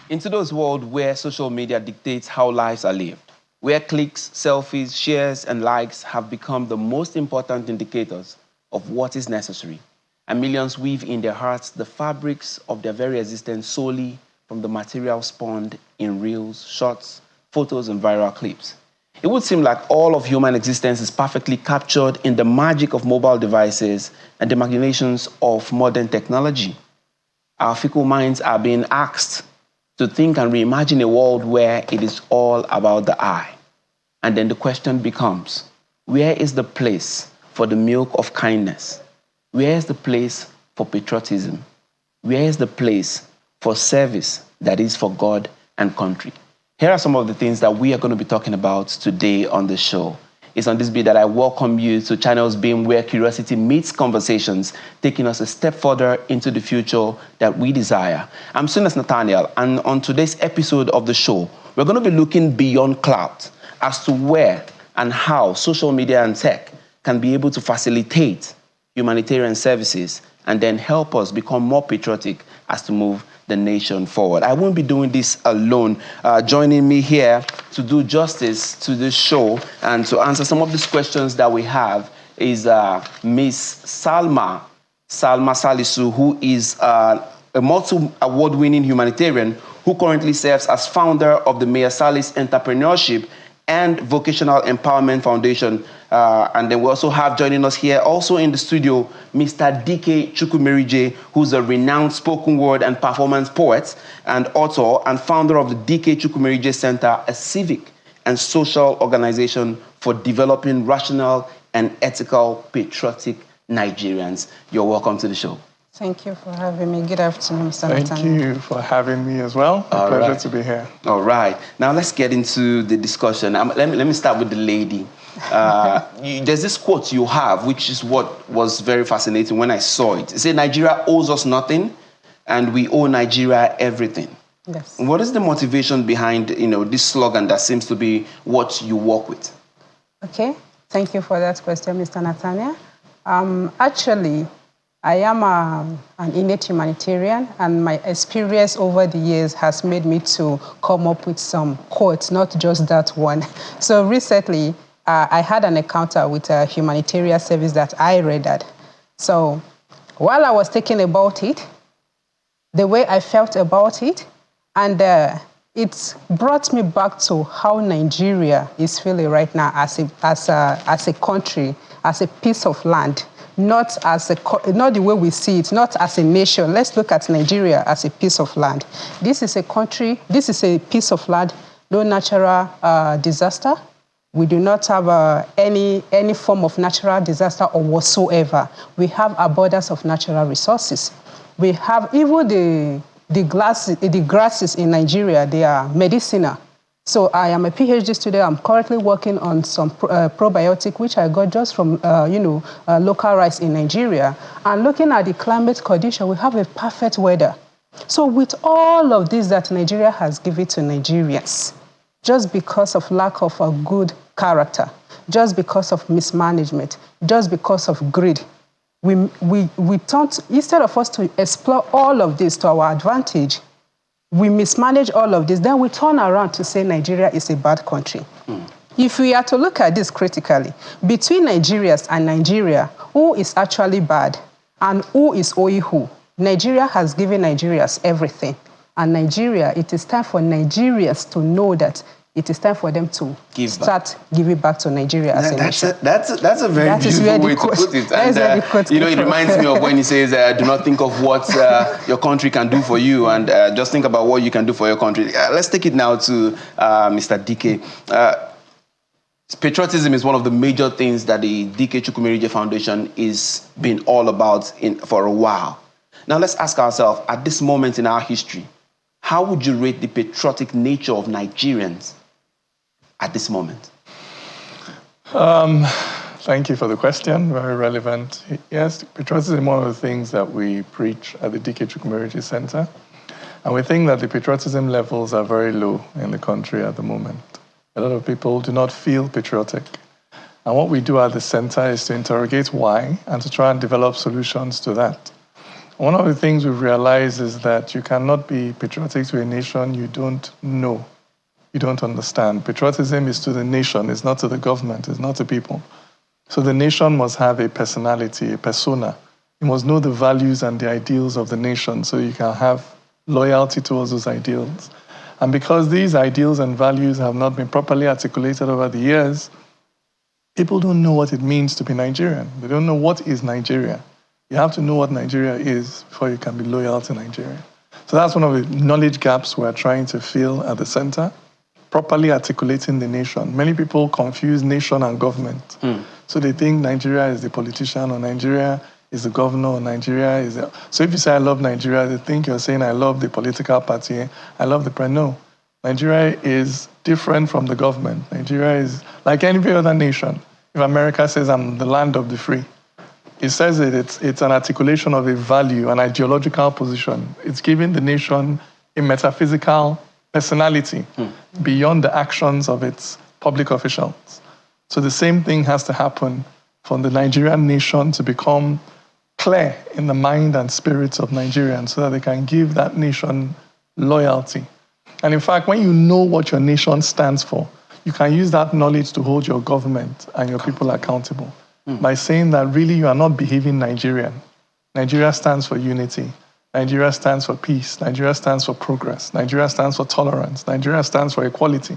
In today's world where social media dictates how lives are lived, where clicks, selfies, shares, and likes have become the most important indicators of what is necessary, and millions weave in their hearts the fabrics of their very existence solely from the material spawned in reels, shots, photos, and viral clips. It would seem like all of human existence is perfectly captured in the magic of mobile devices and the machinations of modern technology. Our fickle minds are being asked to think and reimagine a world where it is all about the I. And then the question becomes, where is the place for the milk of kindness? Where is the place for patriotism? Where is the place for service that is for God and country? Here are some of the things that we are going to be talking about today on the show. It's on this beat that I welcome you to Channels Beam, where curiosity meets conversations, taking us a step further into the future that we desire. I'm Sunas Nathaniel, and on today's episode of the show, we're going to be looking beyond clout as to where and how social media and tech can be able to facilitate humanitarian services and then help us become more patriotic as to move the nation forward. I won't be doing this alone. Joining me here to do justice to this show and to answer some of these questions that we have is Miss Salma Salisu, who is a multi-award-winning humanitarian who currently serves as founder of the Mayor Salis Entrepreneurship and Vocational Empowerment Foundation. And then we also have joining us here also in the studio, Mr. DK Chukwumerije, who's a renowned spoken word and performance poet and author and founder of the DK Chukwumerije Center, a civic and social organization for developing rational and ethical patriotic Nigerians. You're welcome to the show. Thank you for having me. Good afternoon, Mr. Thank Nathaniel. you for having me as well. A pleasure to be here. All right. Now let's get into the discussion. Let me start with the lady. There's this quote you have, which is what was very fascinating when I saw it. It said, Nigeria owes us nothing, and we owe Nigeria everything. Yes. What is the motivation behind, this slogan that seems to be what you work with? Okay. Thank you for that question, Mr. Nathaniel. Actually, I am an innate humanitarian, and my experience over the years has made me to come up with some quotes, not just that one. So recently, I had an encounter with a humanitarian service that I rendered. So while I was thinking about it, the way I felt about it, and it brought me back to how Nigeria is feeling right now as a country, as a piece of land. Not the way we see it, not as a nation. Let's look at Nigeria as a piece of land. This is a country, this is a piece of land, no natural disaster. We do not have any form of natural disaster or whatsoever. We have abundance of natural resources. We have even the grasses in Nigeria, they are medicinal. So I am a PhD student. I'm currently working on some probiotic, which I got just from, local rice in Nigeria. And looking at the climate condition, we have a perfect weather. So with all of this that Nigeria has given to Nigerians, just because of lack of a good character, just because of mismanagement, just because of greed, we thought, instead of us to explore all of this to our advantage, we mismanage all of this, then we turn around to say Nigeria is a bad country. If we are to look at this critically, between Nigerians and Nigeria, who is actually bad and who is owing who? Nigeria has given Nigerians everything. And Nigeria, it is time for Nigerians to know that it is time for them to giving back to Nigeria as a nation. That's a very beautiful way to put it. And, it reminds me of when he says, do not think of what your country can do for you, and just think about what you can do for your country. Let's take it now to Mr. DK. Patriotism is one of the major things that the DK Chukwumerije Foundation is been all about for a while. Now let's ask ourselves, at this moment in our history, how would you rate the patriotic nature of Nigerians at this moment? Thank you for the question, very relevant. Yes, patriotism is one of the things that we preach at the DK Chukwumerije Center. And we think that the patriotism levels are very low in the country at the moment. A lot of people do not feel patriotic. And what we do at the center is to interrogate why and to try and develop solutions to that. One of the things we've realized is that you cannot be patriotic to a nation you don't know, you don't understand. Patriotism is to the nation, it's not to the government, it's not to people. So the nation must have a personality, a persona. You must know the values and the ideals of the nation so you can have loyalty towards those ideals. And because these ideals and values have not been properly articulated over the years, people don't know what it means to be Nigerian. They don't know what is Nigeria. You have to know what Nigeria is before you can be loyal to Nigeria. So that's one of the knowledge gaps we're trying to fill at the center, properly articulating the nation. Many people confuse nation and government. So they think Nigeria is the politician, or Nigeria is the governor, or Nigeria is the... So if you say, I love Nigeria, they think you're saying, I love the political party, I love the president. No. Nigeria is different from the government. Nigeria is like any other nation. If America says, I'm the land of the free, it says it's an articulation of a value, an ideological position. It's giving the nation a metaphysical personality beyond the actions of its public officials. So the same thing has to happen for the Nigerian nation to become clear in the mind and spirits of Nigerians so that they can give that nation loyalty. And in fact, when you know what your nation stands for, you can use that knowledge to hold your government and your people accountable by saying that really you are not behaving Nigerian. Nigeria stands for unity. Nigeria stands for peace. Nigeria stands for progress. Nigeria stands for tolerance. Nigeria stands for equality.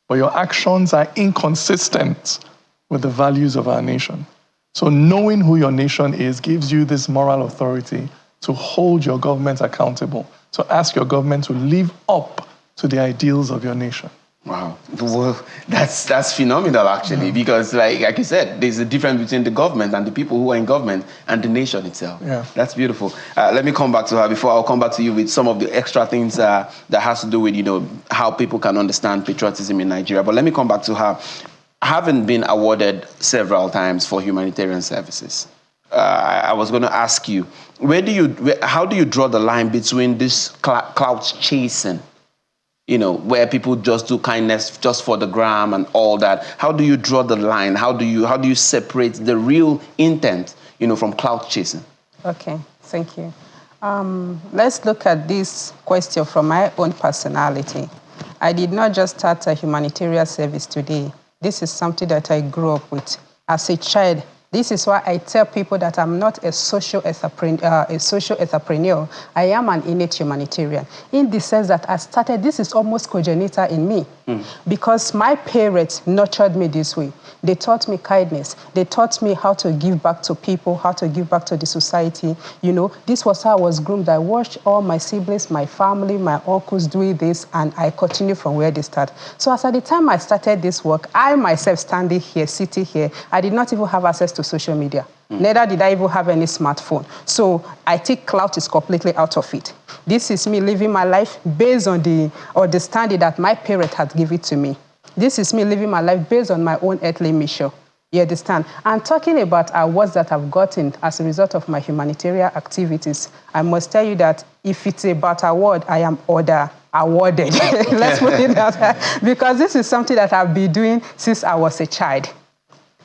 But your actions are inconsistent with the values of our nation. So knowing who your nation is gives you this moral authority to hold your government accountable, to ask your government to live up to the ideals of your nation. Wow, well, that's phenomenal actually, because like you said, there's a difference between the government and the people who are in government and the nation itself. Yeah. That's beautiful. Let me come back to her before I'll come back to you with some of the extra things that has to do with, how people can understand patriotism in Nigeria. But let me come back to her. Having been awarded several times for humanitarian services, I was going to ask you, how do you draw the line between this clout chasing, where people just do kindness just for the gram and all that? How do you draw the line? How do you separate the real intent, from clout chasing? Okay, thank you. Let's look at this question from my own personality. I did not just start a humanitarian service today. This is something that I grew up with as a child. This is why I tell people that I'm not a social entrepreneur. I am an innate humanitarian. In the sense that I started, this is almost congenital in me. Because my parents nurtured me this way. They taught me kindness. They taught me how to give back to people, how to give back to the society. This was how I was groomed. I watched all my siblings, my family, my uncles doing this, and I continue from where they start. So as at the time I started this work, I myself standing here, sitting here, I did not even have access to social media. Neither did I even have any smartphone. So I think clout is completely out of it. This is me living my life based on the understanding that my parent had given to me. This is me living my life based on my own earthly mission. You understand? And talking about awards that I've gotten as a result of my humanitarian activities, I must tell you that if it's about award, I am awarded. Let's put it that way. Because this is something that I've been doing since I was a child.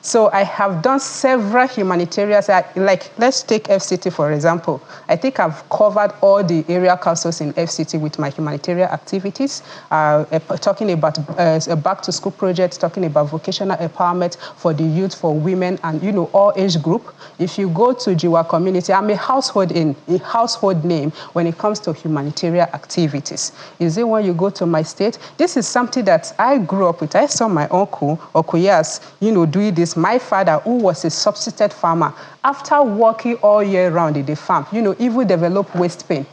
So I have done several humanitarian, like let's take FCT for example. I think I've covered all the area councils in FCT with my humanitarian activities, talking about a back-to-school project, talking about vocational empowerment for the youth, for women, and all age group. If you go to Jiwa community, I'm a household name when it comes to humanitarian activities. Is it when you go to my state? This is something that I grew up with. I saw my uncle, Okuyas, doing this. My father, who was a subsistence farmer, after working all year round in the farm, even developed waist pain.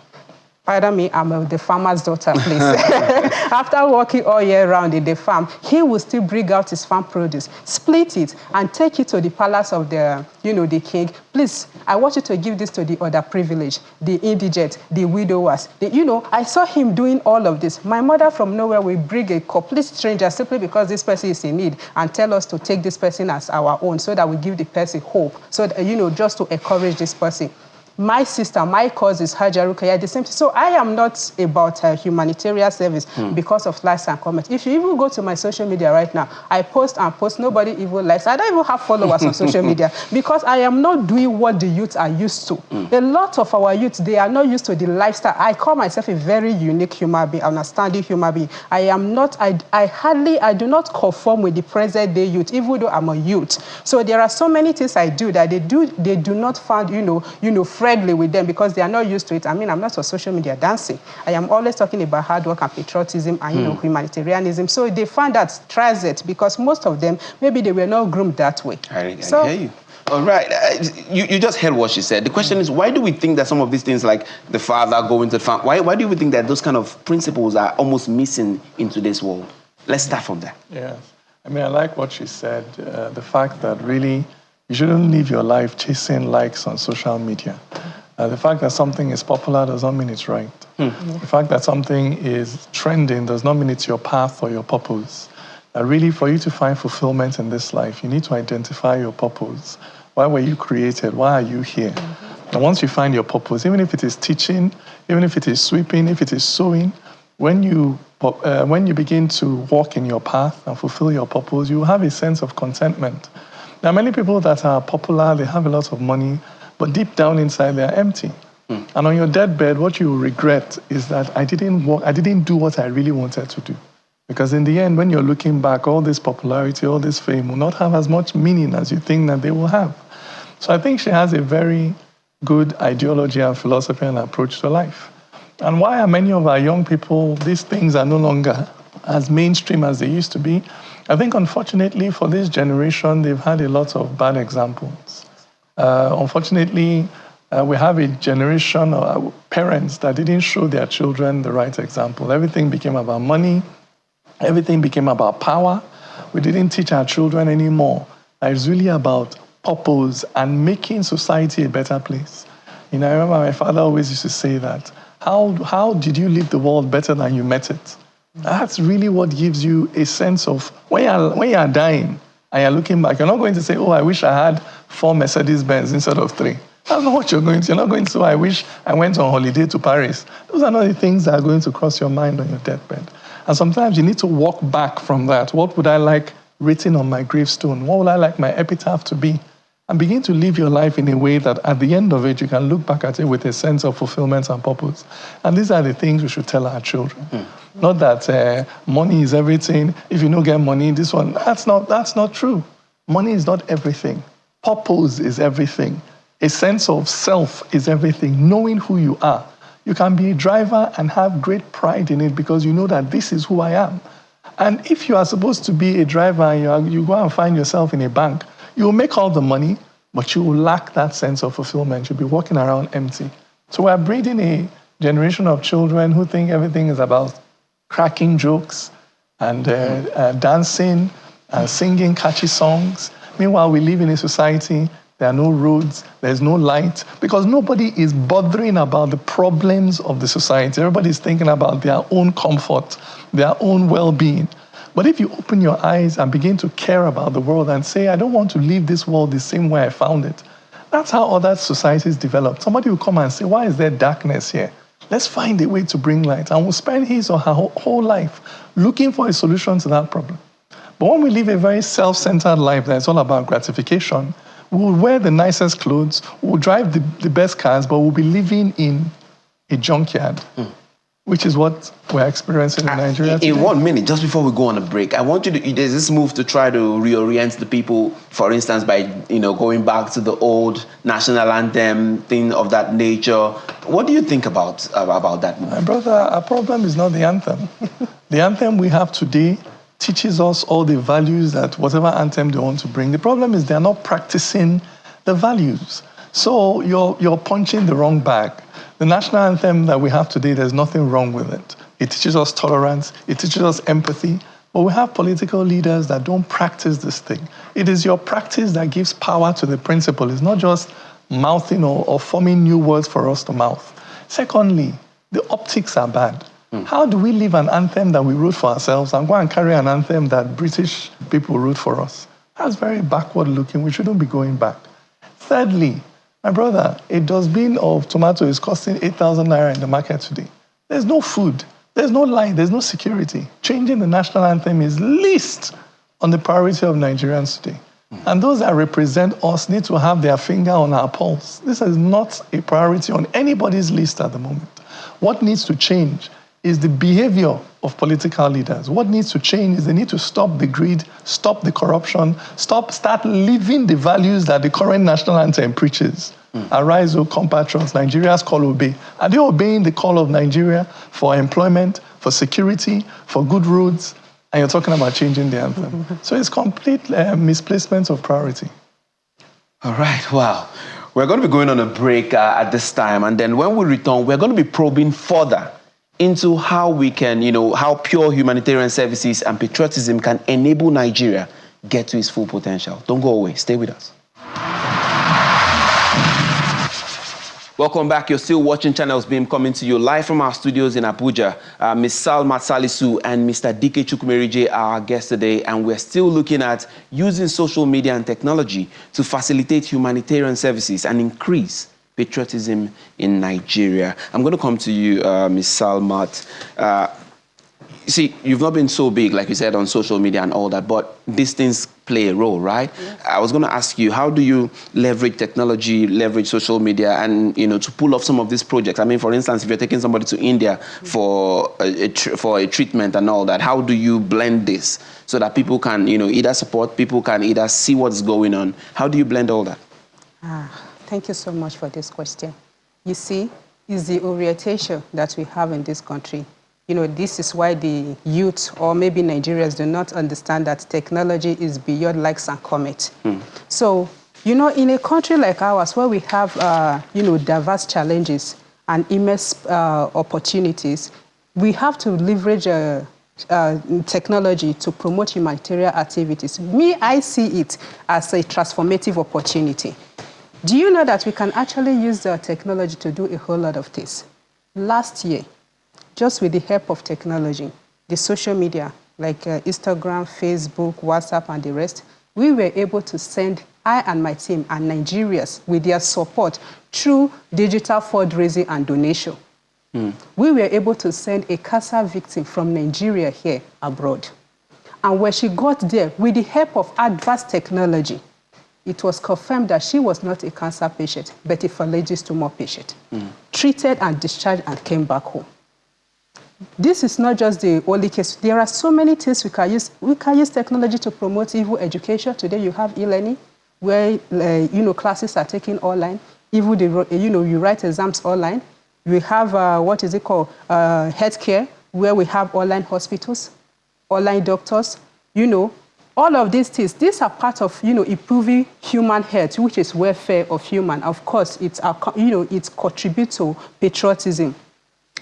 Pardon me, I'm the farmer's daughter, please. After working all year round in the farm, he will still bring out his farm produce, split it, and take it to the palace of the, the king. Please, I want you to give this to the underprivileged, the indigent, the widowers. I saw him doing all of this. My mother from nowhere will bring a complete stranger simply because this person is in need and tell us to take this person as our own so that we give the person hope, so that, just to encourage this person. my sister, my cause is Hajar Rukaya, the same thing. So I am not about humanitarian service because of likes and comments. If you even go to my social media right now, I post and post, nobody even likes. I don't even have followers on social media because I am not doing what the youth are used to. A lot of our youth, they are not used to the lifestyle. I call myself a very unique human being, understanding human being. I do not conform with the present day youth, even though I'm a youth. So there are so many things I do that they do not find, friendly with them because they are not used to it. I mean, I'm not on social media dancing. I am always talking about hard work and patriotism and, humanitarianism. So they find that transit because most of them, maybe they were not groomed that way. I hear you. All right. You just heard what she said. The question is, why do we think that some of these things like the father going to the farm, why do we think that those kind of principles are almost missing in today's world? Let's start from that. Yes. I mean, I like what she said, the fact that really you shouldn't live your life chasing likes on social media. The fact that something is popular does not mean it's right. The fact that something is trending does not mean it's your path or your purpose. Really, for you to find fulfillment in this life, you need to identify your purpose. Why were you created? Why are you here? And once you find your purpose, even if it is teaching, even if it is sweeping, if it is sewing, when you begin to walk in your path and fulfill your purpose, you have a sense of contentment. There are many people that are popular, they have a lot of money, but deep down inside they are empty. And on your deathbed, what you regret is that I didn't do what I really wanted to do. Because in the end, when you're looking back, all this popularity, all this fame will not have as much meaning as you think that they will have. So I think she has a very good ideology and philosophy and approach to life. And why are many of our young people, these things are no longer as mainstream as they used to be? I think, unfortunately, for this generation, they've had a lot of bad examples. Unfortunately, we have a generation of parents that didn't show their children the right example. Everything became about money. Everything became about power. We didn't teach our children anymore. It's really about purpose and making society a better place. I remember my father always used to say that. How did you leave the world better than you met it? That's really what gives you a sense of, when you're dying and you're looking back, you're not going to say, oh, I wish I had 4 Mercedes-Benz instead of 3. That's not what you're going to. You're not going to say, I wish I went on holiday to Paris. Those are not the things that are going to cross your mind on your deathbed. And sometimes you need to walk back from that. What would I like written on my gravestone? What would I like my epitaph to be? And begin to live your life in a way that at the end of it, you can look back at it with a sense of fulfillment and purpose. And these are the things we should tell our children. Not that money is everything. If you don't get money, this one, that's not true. Money is not everything. Purpose is everything. A sense of self is everything. Knowing who you are. You can be a driver and have great pride in it because you know that this is who I am. And if you are supposed to be a driver and you go and find yourself in a bank, you will make all the money, but you will lack that sense of fulfillment. You'll be walking around empty. So we're breeding a generation of children who think everything is about cracking jokes and dancing and singing catchy songs. Meanwhile, we live in a society. There are no roads, there's no light, because nobody is bothering about the problems of the society. Everybody's thinking about their own comfort, their own well-being. But if you open your eyes and begin to care about the world and say, I don't want to leave this world the same way I found it, that's how other societies develop. Somebody will come and say, why is there darkness here? Let's find a way to bring light. And we'll spend his or her whole life looking for a solution to that problem. But when we live a very self-centered life that's all about gratification, we'll wear the nicest clothes, we'll drive the best cars, but we'll be living in a junkyard, which is what we're experiencing in Nigeria today. In 1 minute, just before we go on a break, I want you to, there's this move to try to reorient the people, for instance, by going back to the old national anthem, thing of that nature. What do you think about that move? My brother, our problem is not the anthem. The anthem we have today teaches us all the values that whatever anthem they want to bring. The problem is they're not practicing the values. So you're punching the wrong bag. The national anthem that we have today, there's nothing wrong with it. It teaches us tolerance, it teaches us empathy, but we have political leaders that don't practice this thing. It is your practice that gives power to the principle. It's not just mouthing or forming new words for us to mouth. Secondly, the optics are bad. How do we leave an anthem that we wrote for ourselves and go and carry an anthem that British people wrote for us? That's very backward looking. We shouldn't be going back. Thirdly, My brother, a dustbin of tomato is costing 8,000 naira in the market today. There's no food, there's no light, there's no security. Changing the national anthem is least on the priority of Nigerians today. And those that represent us need to have their finger on our pulse. This is not a priority on anybody's list at the moment. What needs to change is the behavior of political leaders. What needs to change is they need to stop the greed, stop the corruption, start living the values that the current national anthem preaches. Arise, O compatriots, Nigeria's call obey. Are they obeying the call of Nigeria for employment, for security, for good roads? And you're talking about changing the anthem. So it's complete misplacement of priority. All right, wow. We're going to be going on a break at this time. And then when we return, we're going to be probing further into how we can, how pure humanitarian services and patriotism can enable Nigeria get to its full potential. Don't go away. Stay with us. Welcome back. You're still watching Channels Beam, coming to you live from our studios in Abuja. Ms. Salma Salisu and Mr. Dike Chukwumerije are our guests today, and we're still looking at using social media and technology to facilitate humanitarian services and increase patriotism in Nigeria. I'm going to come to you, Ms. Salmat. You see, you've not been so big, like you said, on social media and all that, but these things play a role, right? Yes. I was going to ask you, how do you leverage technology, leverage social media, and, to pull off some of these projects? I mean, for instance, if you're taking somebody to India for a treatment and all that, how do you blend this so that people can, either support, people can either see what's going on? How do you blend all that? Thank you so much for this question. You see, it's the orientation that we have in this country. This is why the youth, or maybe Nigerians, do not understand that technology is beyond likes and comments. So, in a country like ours, where we have, diverse challenges and immense opportunities, we have to leverage technology to promote humanitarian activities. I see it as a transformative opportunity. Do you know that we can actually use the technology to do a whole lot of things? Last year, just with the help of technology, the social media, like Instagram, Facebook, WhatsApp, and the rest, we were able to send, I and my team and Nigerians, with their support through digital fundraising and donation. We were able to send a cancer victim from Nigeria here abroad. And when she got there, with the help of advanced technology, it was confirmed that she was not a cancer patient, but a phalanges tumor patient. Treated and discharged and came back home. This is not just the only case. There are so many things we can use. We can use technology to promote even education. Today you have e-learning, where classes are taken online. Even you write exams online. We have healthcare, where we have online hospitals, online doctors. All of these things. These are part of improving human health, which is welfare of human. Of course, it contributes to patriotism.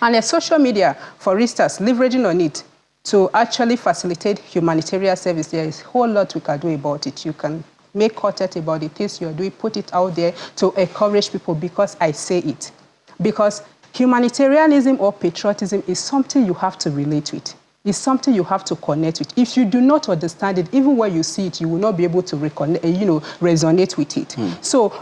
And social media, for instance, leveraging on it to actually facilitate humanitarian service, there is a whole lot we can do about it. You can make content about the things you're doing, put it out there to encourage people, because I say it. Because humanitarianism or patriotism is something you have to relate with. It's something you have to connect with. If you do not understand it, even when you see it, you will not be able to resonate with it. So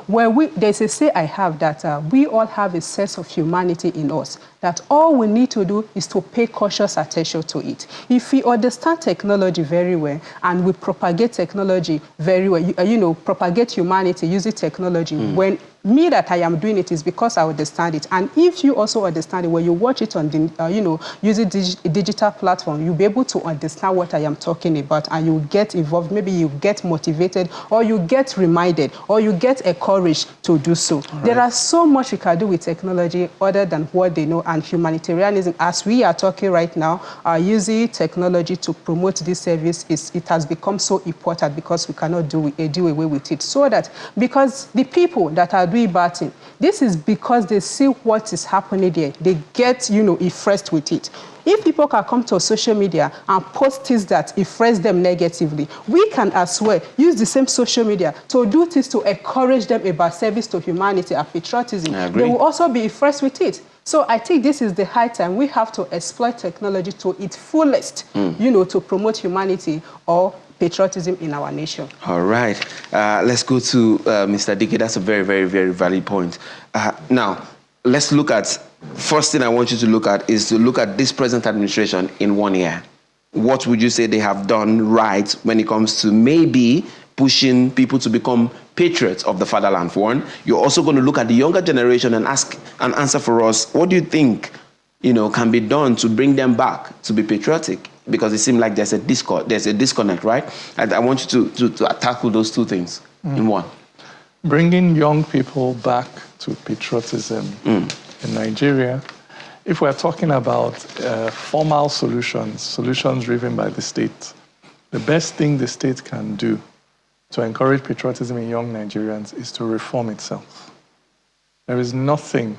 there's a say I have that we all have a sense of humanity in us, that all we need to do is to pay cautious attention to it. If we understand technology very well and we propagate technology very well, propagate humanity using technology, when me that I am doing it is because I understand it. And if you also understand it, when you watch it on the, using digital platform, you'll be able to understand what I am talking about, and you get involved. Maybe you get motivated, or you get reminded, or you get encouraged to do so. Right. There are so much we can do with technology other than what they know. And humanitarianism, as we are talking right now, are using technology to promote this service. It has become so important because we cannot do away with it. So that, because the people that are doing bad things, this is because they see what is happening there. They get, impressed with it. If people can come to social media and post things that impress them negatively, we can as well use the same social media to do things to encourage them about service to humanity and patriotism. They will also be impressed with it. So I think this is the high time we have to exploit technology to its fullest, to promote humanity or patriotism in our nation. All right. Let's go to Mr. Dike. That's a very, very, very valid point. Now, let's look at, first thing I want you to look at is to look at this present administration in 1 year. What would you say they have done right when it comes to maybe pushing people to become patriots of the fatherland, for one? You're also going to look at the younger generation and ask and answer for us, what do you think, can be done to bring them back to be patriotic? Because it seems like there's a disconnect, right? And I want you to tackle those two things in one. Bringing young people back to patriotism in Nigeria, if we're talking about formal solutions driven by the state, the best thing the state can do to encourage patriotism in young Nigerians is to reform itself. There is nothing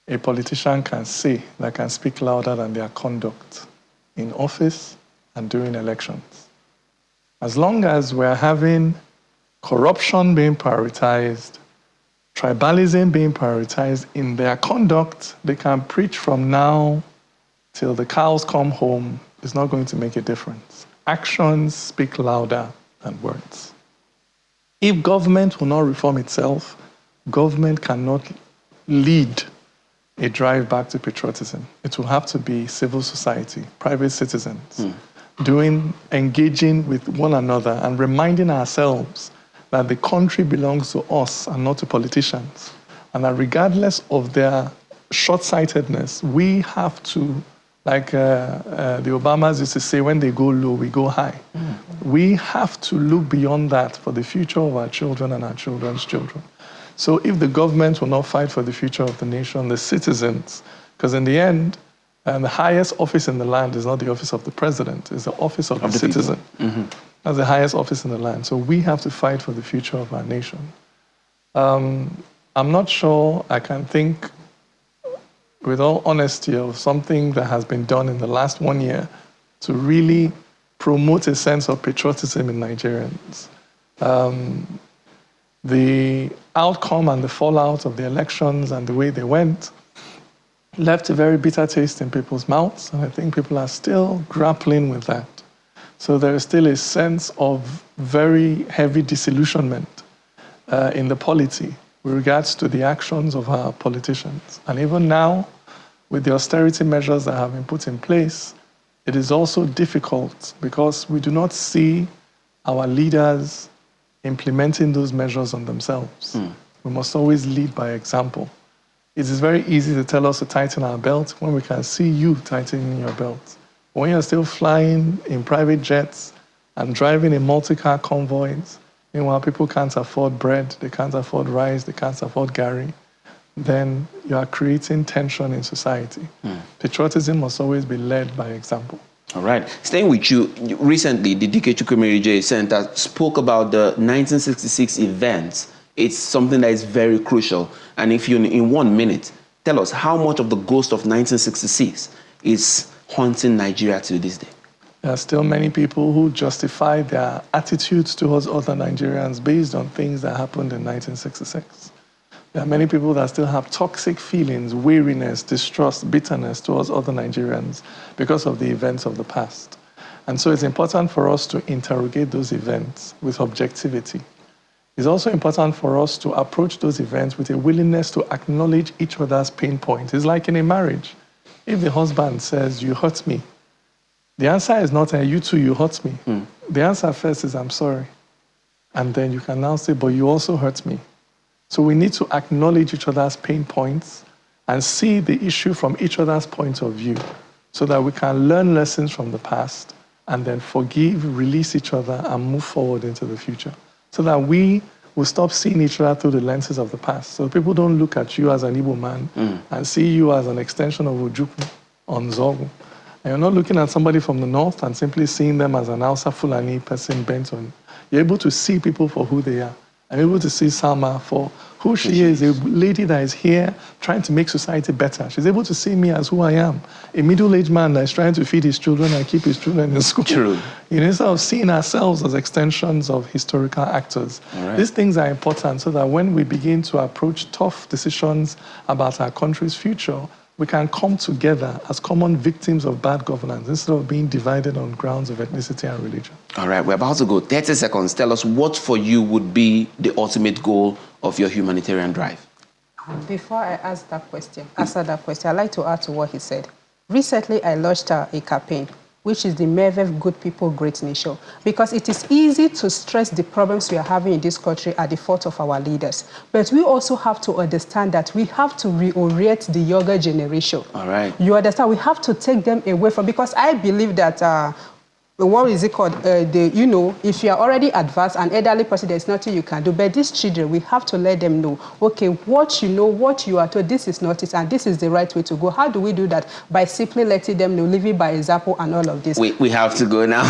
a politician can say that can speak louder than their conduct in office and during elections. As long as we're having corruption being prioritized, tribalism being prioritized in their conduct, they can preach from now till the cows come home. It's not going to make a difference. Actions speak louder than words. If government will not reform itself, government cannot lead a drive back to patriotism. It will have to be civil society, private citizens, engaging with one another and reminding ourselves that the country belongs to us and not to politicians. And that regardless of their short-sightedness, we have to, like the Obamas used to say, when they go low, we go high. We have to look beyond that for the future of our children and our children's children. So if the government will not fight for the future of the nation, the citizens, because in the end, the highest office in the land is not the office of the president, it's the office of the citizen. That's the highest office in the land. So we have to fight for the future of our nation. I'm not sure I can think, with all honesty, of something that has been done in the last 1 year to really promote a sense of patriotism in Nigerians. The outcome and the fallout of the elections and the way they went left a very bitter taste in people's mouths, and I think people are still grappling with that. So there is still a sense of very heavy disillusionment in the polity with regards to the actions of our politicians. And even now, with the austerity measures that have been put in place, it is also difficult because we do not see our leaders implementing those measures on themselves. We must always lead by example. It is very easy to tell us to tighten our belt when we can see you tightening your belt. When you're still flying in private jets and driving in multi-car convoys, meanwhile people can't afford bread, they can't afford rice, they can't afford gari, then you are creating tension in society. Patriotism must always be led by example. All right. Staying with you, recently the Dike Chukwuemeka Center spoke about the 1966 events. It's something that is very crucial. And if you, in 1 minute, tell us how much of the ghost of 1966 is haunting Nigeria to this day. There are still many people who justify their attitudes towards other Nigerians based on things that happened in 1966. There are many people that still have toxic feelings, weariness, distrust, bitterness towards other Nigerians because of the events of the past. And so it's important for us to interrogate those events with objectivity. It's also important for us to approach those events with a willingness to acknowledge each other's pain points. It's like in a marriage. If the husband says, "You hurt me," the answer is not, "You too, you hurt me." The answer first is, "I'm sorry." And then you can now say, "But you also hurt me." So we need to acknowledge each other's pain points and see the issue from each other's point of view so that we can learn lessons from the past and then forgive, release each other, and move forward into the future so that we will stop seeing each other through the lenses of the past. So people don't look at you as an Igbo man and see you as an extension of Ojukwu or Nzogu. And you're not looking at somebody from the north and simply seeing them as an Hausa Fulani person bent on. You're able to see people for who they are. I'm able to see Salma for who she is, a lady that is here trying to make society better. She's able to see me as who I am, a middle-aged man that is trying to feed his children and keep his children in school. True. Instead of seeing ourselves as extensions of historical actors. These things are important so that when we begin to approach tough decisions about our country's future, we can come together as common victims of bad governance instead of being divided on grounds of ethnicity and religion. All right, we're about to go. 30 seconds. Tell us what for you would be the ultimate goal of your humanitarian drive. Before I answer that question, I'd like to add to what he said. Recently, I launched a campaign, which is the MEVEV Good People, Great Nation, because it is easy to stress the problems we are having in this country at the fault of our leaders. But we also have to understand that we have to reorient the younger generation. All right. You understand? We have to take them away from, because I believe that what is it called? If you are already advanced, an elderly person, there's nothing you can do. But these children, we have to let them know, okay, what you know, what you are told, this is not it, and this is the right way to go. How do we do that? By simply letting them know, living by example and all of this. We have to go now.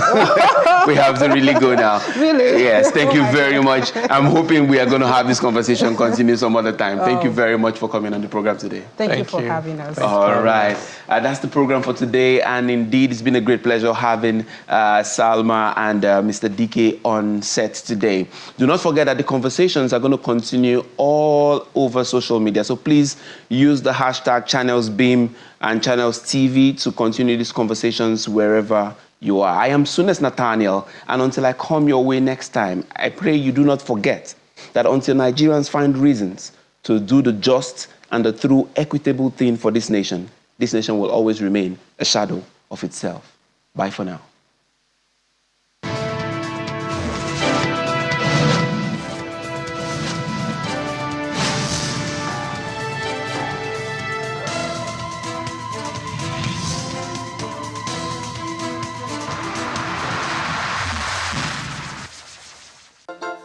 We have to really go now. Really? Yes, thank you very much. I'm hoping we are going to have this conversation continue some other time. Thank you very much for coming on the program today. Thank you for having us. All right. That's the program for today. And indeed, it's been a great pleasure having Salma and Mr. DK on set today. Do not forget that the conversations are going to continue all over social media. So please use the hashtag ChannelsBeam and Channels TV to continue these conversations wherever you are. I am Sunes Nathaniel, and until I come your way next time, I pray you do not forget that until Nigerians find reasons to do the just and the true equitable thing for this nation will always remain a shadow of itself. Bye for now.